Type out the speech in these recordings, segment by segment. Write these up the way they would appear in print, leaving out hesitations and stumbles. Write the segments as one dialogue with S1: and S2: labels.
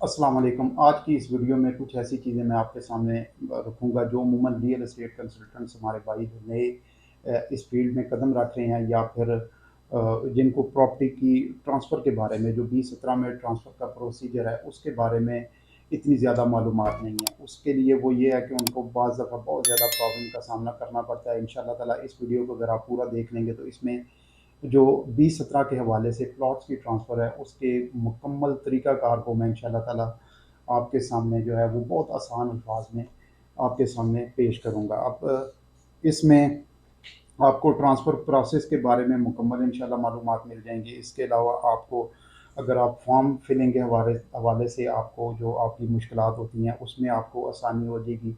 S1: अस्सलाम वालेकुम। आज की इस वीडियो में कुछ ऐसी चीज़ें मैं आपके सामने रखूँगा जो अमूमन रियल एस्टेट कंसल्टेंट्स हमारे भाई जो नए इस फील्ड में कदम रख रहे हैं या फिर जिनको प्रॉपर्टी की ट्रांसफ़र के बारे में जो 2017 में ट्रांसफ़र का प्रोसीजर है उसके बारे में इतनी ज़्यादा मालूमात नहीं है। उसके लिए वो ये है कि उनको बाज़ दफ़ा बहुत ज़्यादा प्रॉब्लम का सामना करना पड़ता है। इंशाअल्लाह ताला इस वीडियो को अगर आप पूरा देख लेंगे तो इसमें जो 2017 के हवाले से प्लॉट्स की ट्रांसफ़र है उसके मुकम्मल तरीक़ाकार को मैं इंशाअल्लाह ताला आपके सामने जो है वो बहुत आसान अल्फाज में आपके सामने पेश करूँगा। अब इसमें आपको ट्रांसफ़र प्रोसेस के बारे में मुकम्मल इंशाअल्लाह मालूमात मिल जाएँगी। इसके अलावा आपको अगर आप फॉर्म फिलिंग के हवाले हवाले से आपको जो आपकी मुश्किलात होती हैं उसमें आपको आसानी हो जाएगी।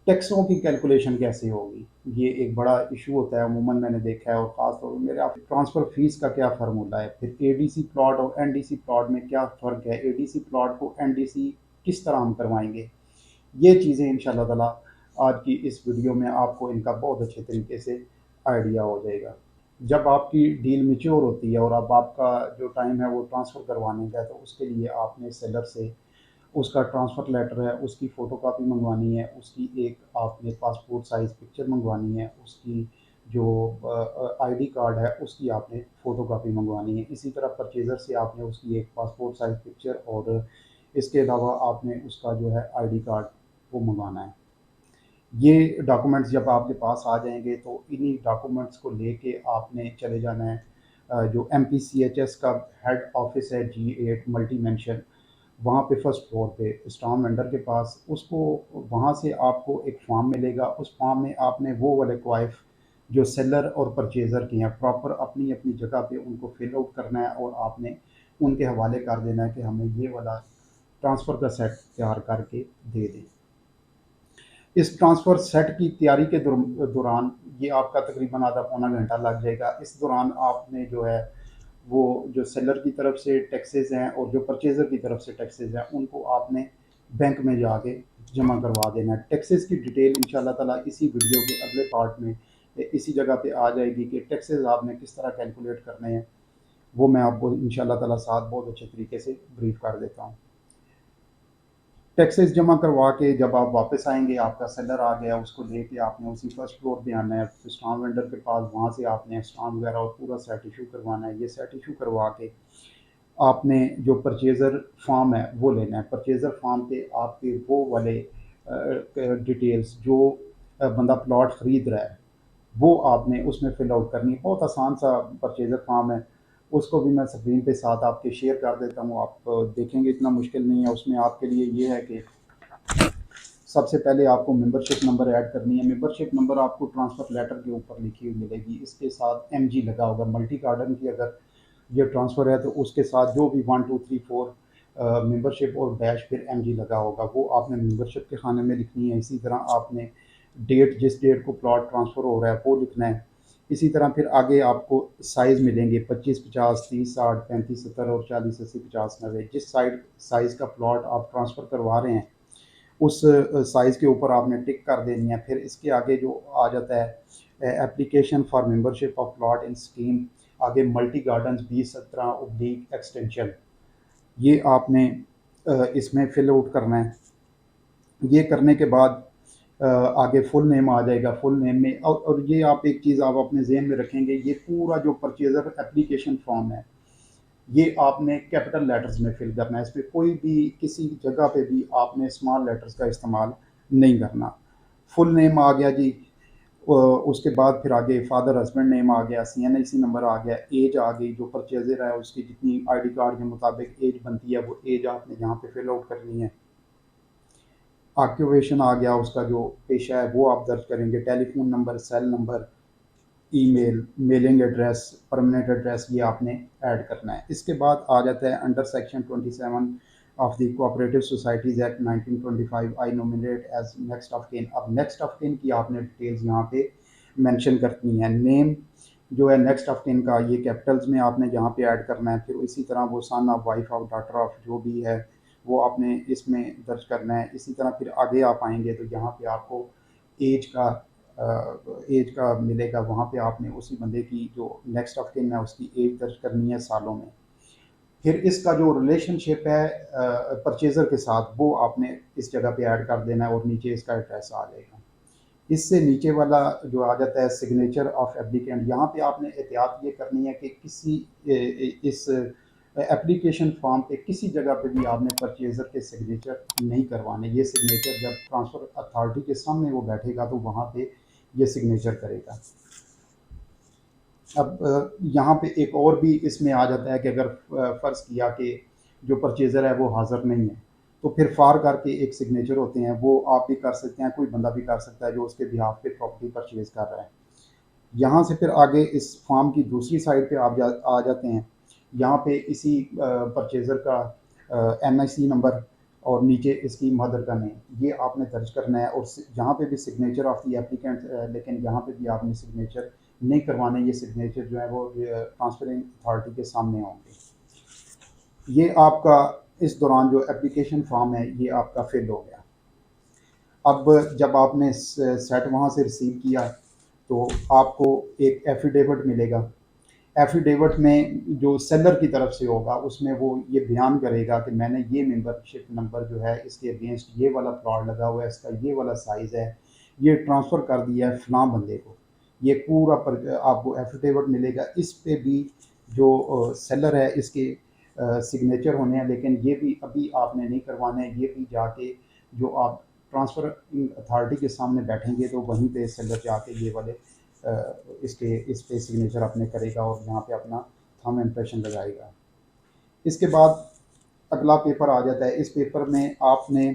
S1: टैक्सों की कैलकुलेशन कैसे होगी? ये एक बड़ा इश्यू होता है, अमूमन मैंने देखा है और ख़ास तौर पे मेरे आप ट्रांसफ़र फ़ीस का क्या फ़ॉर्मूला है? फिर एडीसी प्लॉट और एनडीसी प्लॉट में क्या फ़र्क है? एडीसी प्लॉट को एनडीसी किस तरह हम करवाएँगे? ये चीज़ें इंशाअल्लाह ताला आज की इस वीडियो में आपको इनका बहुत अच्छे तरीके से आइडिया हो जाएगा। जब आपकी डील मैच्योर होती है और अब आपका जो टाइम है वो ट्रांसफ़र करवाने का है, तो उसके लिए आपने सेलर से उसका ट्रांसफ़र लेटर है, उसकी फ़ोटोकॉपी मँगवानी है, उसकी एक आपने पासपोर्ट साइज़ पिक्चर मँगवानी है, उसकी जो आईडी कार्ड है, उसकी आपने फ़ोटोकॉपी मँगवानी है। इसी तरह परचेज़र से आपने उसकी एक पासपोर्ट साइज़ पिक्चर और इसके अलावा आपने उसका जो है आईडी कार्ड वो मँगवाना है। ये डॉक्यूमेंट्स जब आपके पास आ जाएँगे तो इन्हीं डॉक्यूमेंट्स को लेके आपने चले जाना है जो एमपीसीएचएस का हेड ऑफ़िस है G8 मल्टी मेंशन वहाँ पे फर्स्ट फ्लोर पे स्टॉम वेंडर के पास उसको वहाँ से आपको एक फॉर्म मिलेगा। उस फॉर्म में आपने वो वाले क्वाइफ जो सेलर और परचेज़र की हैं प्रॉपर अपनी-अपनी जगह पे उनको फिल आउट करना है और आपने उनके हवाले कर देना है कि हमें ये वाला ट्रांसफ़र का सेट तैयार करके दे दें। इस ट्रांसफ़र सेट की तैयारी के दौरान ये आपका तकरीबन आधा पौना घंटा लग जाएगा। इस दौरान आपने जो है वो जो सेलर की तरफ से टैक्सेस हैं और जो परचेज़र की तरफ से टैक्सेस हैं उनको आपने बैंक में जाके जमा करवा देना है। टैक्सेस की डिटेल इंशाअल्लाह ताला इसी वीडियो के अगले पार्ट में इसी जगह पे आ जाएगी कि टैक्सेस आपने किस तरह कैलकुलेट करने हैं, वो मैं आपको इंशाअल्लाह ताला साथ बहुत अच्छे तरीके से ब्रीफ कर देता हूँ। टैक्सेस जमा करवा के जब आप वापस आएँगे, आपका सेलर आ गया, उसको लेके आपने उसी फर्स्ट फ्लोर पे आना है, फिर स्टाम्प वेंडर के पास, वहाँ से आपने स्टाम्प वगैरह और पूरा सेट इश्यू करवाना है। ये सेट इश्यू करवा के आपने जो परचेज़र फॉर्म है वो लेना है। परचेज़र फॉर्म पे आपके वो वाले डिटेल्स जो बंदा प्लॉट ख़रीद रहा है वो आपने उसमें फ़िल आउट करनी है। बहुत आसान सा परचेज़र फॉर्म है, उसको भी मैं स्क्रीन पे साथ आपके शेयर कर देता हूँ। आप देखेंगे इतना मुश्किल नहीं है। उसमें आपके लिए ये है कि सबसे पहले आपको मेंबरशिप नंबर ऐड करनी है। मेंबरशिप नंबर आपको ट्रांसफ़र लेटर के ऊपर लिखी हुई मिलेगी। इसके साथ एमजी लगा होगा। मल्टी गार्डन की अगर ये ट्रांसफ़र है तो उसके साथ जो भी 1 2 3 4 मेंबरशिप और बैच फिर एमजी लगा होगा वो आपने मेंबरशिप के खाने में लिखनी है। इसी तरह आपने डेट जिस डेट को प्लॉट ट्रांसफ़र हो रहा है वो लिखना है। इसी तरह फिर आगे आपको साइज़ मिलेंगे 25 50 30 60 35 70 और 40 80 50 90 जिस साइज़ का प्लॉट आप ट्रांसफ़र करवा रहे हैं उस साइज़ के ऊपर आपने टिक कर देनी है। फिर इसके आगे जो आ जाता है application for membership of plot in scheme आगे मल्टी गार्डन्स 2017 एक्सटेंशन ये आपने इसमें फिल आउट करना है। ये करने के बाद आगे फुल नेम आ जाएगा। फुल नेम में और ये आप एक चीज़ आप अपने ज़हन में रखेंगे, ये पूरा जो परचेज़र एप्लीकेशन फॉर्म है ये आपने कैपिटल लेटर्स में फिल करना है। इसमें कोई भी किसी जगह पे भी आपने स्मॉल लेटर्स का इस्तेमाल नहीं करना। फुल नेम आ गया जी, उसके बाद फिर आगे फादर हस्बैंड नेम आ गया, सीएनआईसी नंबर आ गया, एज आ गई, जो परचेजर है उसकी जितनी आईडी कार्ड के मुताबिक एज बनती है वो एज आपने यहाँ पे फिल आउट करनी है। ऑक्यूपेशन आ गया, उसका जो पेशा है वो आप दर्ज करेंगे। Telephone number, cell number, email, mailing address, permanent address ये आपने ऐड करना है। इसके बाद आ जाता है under section 27 of the cooperative societies act 1925 I nominate as next of kin. अब नेक्स्ट ऑफ किन की आपने डिटेल्स यहाँ पे मेंशन करनी है। नेम जो है नेक्स्ट ऑफ किन का ये कैपिटल्स में आपने यहाँ पे ऐड करना है। फिर इसी तरह वो son of, wife of, daughter of जो भी है वो आपने इसमें दर्ज करना है। इसी तरह फिर आगे आप आएंगे तो यहाँ पे आपको एज का एज का मिलेगा। वहाँ पे आपने उसी बंदे की जो नेक्स्ट ऑफ किन है उसकी एज दर्ज करनी है सालों में। फिर इसका जो रिलेशनशिप है परचेज़र के साथ, वो आपने इस जगह पे ऐड कर देना है और नीचे इसका एड्रेस आ जाएगा। इससे नीचे वाला जो आ जाता है सिग्नेचर ऑफ एप्लीकेंट, यहाँ पे आपने एहतियात ये करनी है कि किसी इस एप्लीकेशन फॉर्म पे किसी जगह पे भी आपने परचेज़र के सिग्नेचर नहीं करवाने। ये सिग्नेचर जब ट्रांसफ़र अथॉरिटी के सामने वो बैठेगा तो वहाँ पे ये सिग्नेचर करेगा। अब यहाँ पे एक और भी इसमें आ जाता है कि अगर फ़र्ज़ किया कि जो परचेज़र है वो हाज़िर नहीं है, तो फिर फ़ार करके एक सिग्नेचर होते हैं, वो आप भी कर सकते हैं, कोई बंदा भी कर सकता है जो उसके बिहाफ़ पे प्रॉपर्टी परचेज़ कर रहा है। यहाँ से फिर आगे इस फॉर्म की दूसरी साइड पे आप आ जाते हैं। यहाँ पे इसी परचेज़र का एनआईसी नंबर और नीचे इसकी मदर का नेम, ये आपने दर्ज करना है और यहाँ पे भी सिग्नेचर ऑफ द एप्लीकेंट, लेकिन यहाँ पे भी आपने सिग्नेचर नहीं करवाने। ये सिग्नेचर जो है वो ट्रांसफरिंग अथॉरिटी के सामने होंगे। ये आपका इस दौरान जो एप्लीकेशन फॉर्म है ये आपका फिल हो गया। अब जब आपने सेट वहाँ से रिसीव किया तो आपको एक एफिडेविट मिलेगा। एफिडेविट में जो सेलर की तरफ से होगा उसमें वो ये बयान करेगा कि मैंने ये मेंबरशिप नंबर जो है इसके अगेंस्ट ये वाला प्लॉट लगा हुआ है, इसका ये वाला साइज़ है, ये ट्रांसफ़र कर दिया है फ़लाँ बंदे को। ये पूरा पर आपको एफिडेविट मिलेगा। इस पे भी जो सेलर है इसके सिग्नेचर होने हैं, लेकिन ये भी अभी आपने नहीं करवाने हैं। ये भी जाके जो आप ट्रांसफ़र अथॉरिटी के सामने बैठेंगे तो वहीं पे सेलर जाके ये वाले इसके इस पे सिग्नेचर अपने करेगा और यहाँ पे अपना थंब इम्प्रेशन लगाएगा। इसके बाद अगला पेपर आ जाता है। इस पेपर में आपने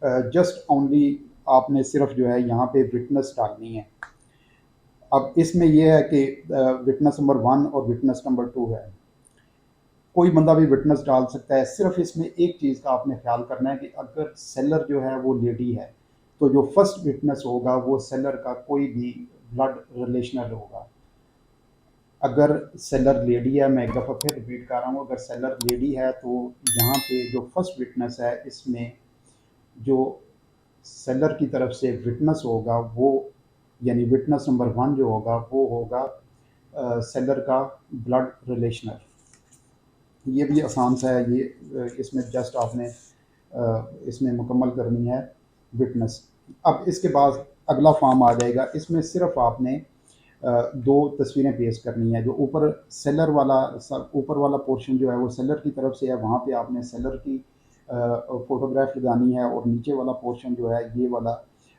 S1: जस्ट ओनली आपने सिर्फ जो है यहाँ पे विटनेस डालनी है। अब इसमें यह है कि विटनेस नंबर 1 और विटनेस नंबर 2 है। कोई बंदा भी विटनेस डाल सकता है। सिर्फ इसमें एक चीज़ का आपने ख्याल करना है कि अगर सेलर जो है वो लेडी है तो जो फर्स्ट विटनेस होगा वो सेलर का कोई भी ब्लड रिलेशनल होगा। अगर सेलर लेडी है, मैं एक दफ़ा फिर रिपीट कर रहा हूँ, अगर सेलर लेडी है तो यहाँ पे जो फर्स्ट विटनेस है इसमें जो सेलर की तरफ से विटनेस होगा वो, यानी विटनेस नंबर 1 जो होगा वो होगा सेलर का ब्लड रिलेशनल। ये भी आसान सा है। ये इसमें जस्ट आपने इसमें मुकम्मल करनी है विटनेस। अब इसके बाद अगला फॉर्म आ जाएगा। इसमें सिर्फ आपने दो तस्वीरें पेश करनी है। जो ऊपर सेलर वाला ऊपर वाला पोर्शन जो है वो सेलर की तरफ से है, वहाँ पे आपने सेलर की फ़ोटोग्राफ लगानी है और नीचे वाला पोर्शन जो है ये वाला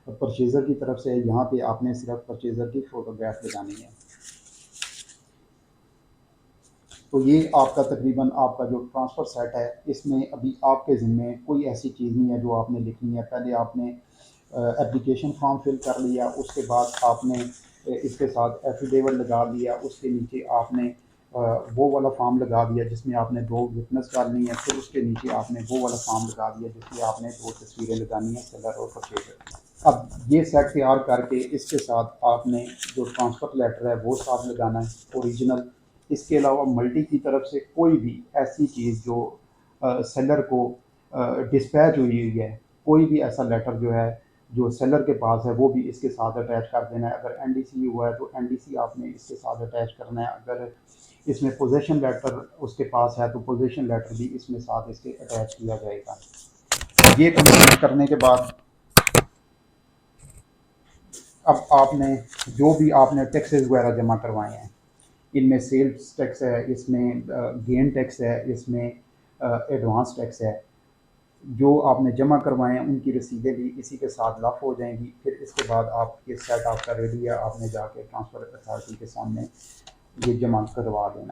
S1: परचेज़र की तरफ से है, यहाँ पे आपने सिर्फ परचेज़र की फ़ोटोग्राफ लगानी है। तो ये आपका तकरीबन आपका जो ट्रांसफ़र सेट है इसमें अभी आपके ज़िम्मे कोई ऐसी चीज़ नहीं है जो आपने लिखनी है। पहले आपने एप्लीकेशन फॉर्म फिल कर लिया, उसके बाद आपने इसके साथ एफिडेविट लगा दिया, उसके नीचे आपने वो वाला फॉर्म लगा दिया जिसमें आपने 2 विटनेस डालनी है, फिर उसके नीचे आपने वो वाला फॉर्म लगा दिया जिसमें आपने 2 तस्वीरें लगानी है सेलर और परचेज़र। अब ये सेट तैयार करके इसके साथ आपने जो ट्रांसफ़र लेटर है वो साथ लगाना है ओरिजिनल। इसके अलावा मल्टी की तरफ से कोई भी ऐसी चीज़ जो सेलर को डिस्पैच हुई हुई है, कोई भी ऐसा लेटर जो है जो सेलर के पास है वो भी इसके साथ अटैच कर देना है। अगर एनडीसी हुआ है तो एनडीसी आपने इसके साथ अटैच करना है। अगर इसमें पोजेशन लेटर उसके पास है तो पोजेशन लेटर भी इसमें साथ इसके अटैच किया जाएगा। ये कंप्लीट करने के बाद अब आपने जो भी आपने टैक्सेस वगैरह जमा करवाए हैं, इनमें सेल्स टैक्स है, इसमें गेन टैक्स है, इसमें एडवांस टैक्स है, जो आपने जमा करवाए हैं उनकी रसीदें भी इसी के साथ लफ हो जाएंगी। फिर इसके बाद आप ये सेट आपका रेडी है, आपने जाके ट्रांसफ़र अथॉरिटी के सामने ये जमा करवा देना है।